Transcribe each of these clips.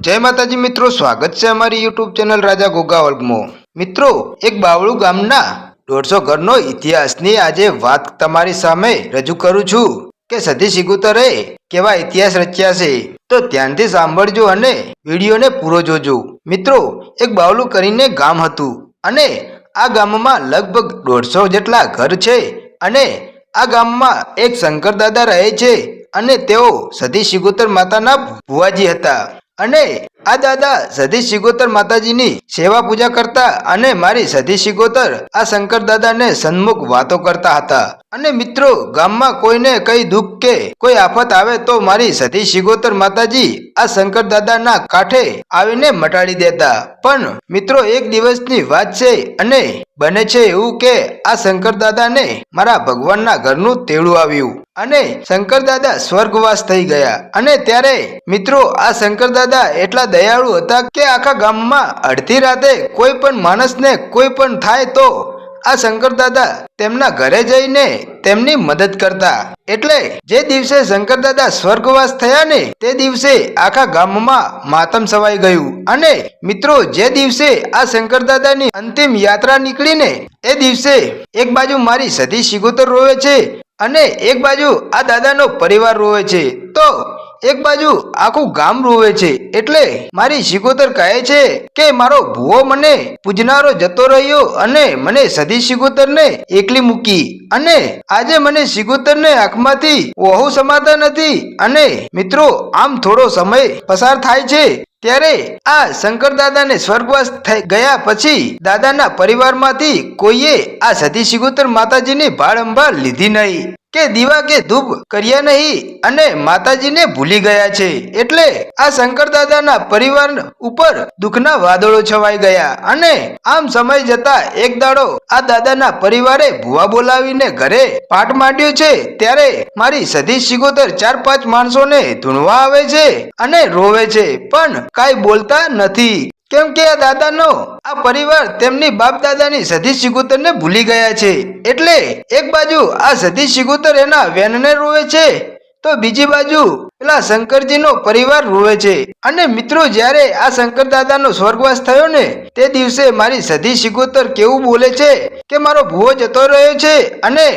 जय माताजी मित्रों, स्वागत है हमारी यूट्यूब चैनल राजा गोगावल में। मित्रों, एक बावळू गामना 150 घरनो इतिहासनी आजे वात तमारी सामे रजू करू छू के सदी सिगुतरे केवा इतिहास रच्या छे। तो ध्यानथी सांभळजो अने विडियोने पूरो जोजो। मित्रों, एक बावळू करीने गाम हतुं अने आ गाममां लगभग 150 जेटला घर छे अने आ गाममां एक शंकर दादा रहे छे अने तेओ सदी सिगोतर माताना भुवाजी हता। अने आ दादा सदी सिगोतर माताजीनी सेवा पूजा करता अने मारी सदी सिगोतर आ शंकर दादा ने सन्मुख वातो करता हता। अने मित्रों, गाममां कोईने कई दुख के कोई आफत आवे तो मारी सदी सिगोतर माताजी आ शंकर दादा ना काठे आवीने मटाड़ी देता। पण मित्रों, एक दिवसनी वात छे अने बने छे एवुं के आ शंकर दादा ने मारा भगवानना घरनुं तेड़ुं आव्युं अने शंकर दादा स्वर्गवास थई गया। अने त्यारे मित्रों, आ शंकर दादा एटला दयाळु हता के आखा गाममां अडधी राते कोई पण माणसने कोई पण थाय तो आ शंकर दादा तेमना घरे जईने तेमनी मदद करता। एटले जे दिवसे शंकर दादा स्वर्गवास थया ने ते दिवसे आखा गाममां मातम छवाई गयुं। अने मित्रों, जे दिवसे आ शंकर दादानी अंतिम यात्रा निकळी ने ए दिवसे एक बाजू मारी सदी सिगोतर रोवे छे अने एक बाजू आ दादानो परिवार रोवे छे, तो एक बाजू आखू गाम रोवे छे। एटले मारी सिगोतर कहे छे के मारो भुवो मने पूजनारो जतो रह्यो अने मने सदी सिगोतर ने एकली मूकी अने आजे मने सिगोतर ने आंखमांथी वहू समाता नथी। अने मित्रों, आम थोड़ो समय पसार थाय छे त्यारे आ शंकर दादा ने स्वर्गवास गया पछी दादाना परिवारमांथी कोईए आ सदी सिगोतर माताजीनी भाळ संभाळ लीधी नहीं के दीवा के धूप कर्या नहीं अने माताजी ने भूली गया छे। एटले आ शंकर दादा ना परिवार उपर दुखना वादळो छवाई गया अने आम समय जता एक दाड़ो आ दादा ना परिवारे भुवा बोलावीने घरे पाठ मांड्यो छे त्यारे मारी सदी सिगोतर 4-5 माणसोने धूणवा आवे छे अने रोवे छे पण काई बोलता नथी केम के आ दादानो आ परिवार तेमनी बाप दादानी सदी सिगोतर ने भूली गया छे। एटले एक बाजू आ सदी सिगोतर एना वेनने रोवे छे तो बीजी बाजू पेला शंकरजी नो परिवार रोवे छे। अने मित्रों, ज्यारे आ शंकर दादा नो स्वर्गवास थयो ने ते दिवसे मारी सदी सिगोतर केवुं बोले छे के मारो भुवो जतो रह्यो छे अने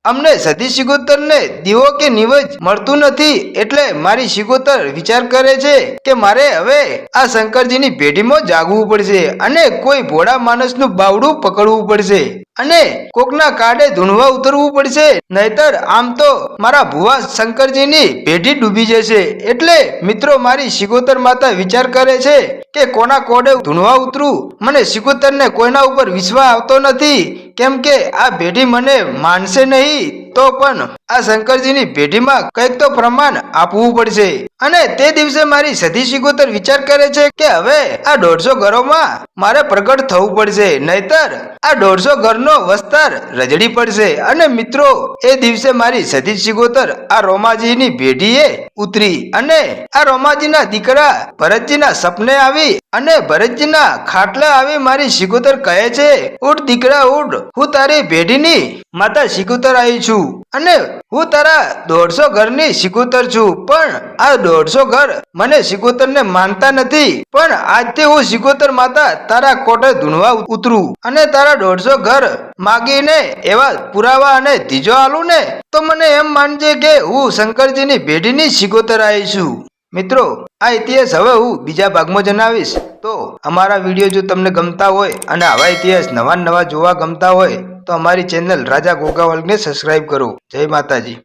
अमने सदी सिगोतर ने दीवो के निवज मळतुं नथी। एटले मारी सिगोतर विचार करे छे के मारे हवे आ शंकरजीनी पेढीमां जागवुं पड़शे अने कोई भोळा माणसनुं बावडुं पकड़वुं पड़शे अने कोकना काडे धूणवा उतरवुं पड़शे, नहीतर आम तो मारा भुवा शंकरजीनी पेढी डूबी जशे। एटले मित्रों, मारी सिगोतर माता विचार करे छे के कोना कोडे धूणवा उतरू, मने सिगोतर ने कोईना उपर विश्वास आवतो नथी केम के आ पेढी मने मानशे नहीं तो पण आ शंकरजीनी पेढीमां कंईक तो प्रमाण आपवुं पड़शे। अने ते दिवसे मारी सदी सिगोतर विचार करे छे के हवे आ 150 घरोमां मारे प्रगट थवुं पड़शे, नहीतर आ 150 घरनो वस्तार रजड़ी पड़शे। अने मित्रों, ए दिवसे मारी सदी सिगोतर आ रोमाजीनी पेढीए उतरी अने आ रोमाजीना दीकरा भरतजीना सपने आवी अने भरतजीना खाटले आवी मारी सिगोतर कहे छे, उठ दीकरा उठ, हूँ तारी पेढीनी माता सिगोतर आई छू अने हूँ तारा 150 घरनी सिगोतर छू, पण आ 150 घर मने सिगोतर ने मानता नथी, पण आजथी हूँ सिगोतर माता तारा कोटे धूणवा उतरू अने तारा 150 घर मागीने एवा पुरावा अने तीजो आलू ने तो मने एम मानजे के हूँ शंकरजीनी पेढीनी सिगोतर आई छू। मित्रों, आ इतिहास हवे हूँ बीजा भागमां जणावीश। तो अमारा विडियो जो तमने गमता होय अने आवा इतिहास नवा नवा जोवा गमता होय तो अमारी चेनल राजा गोगावल ने सब्सक्राइब करो। जय माताजी।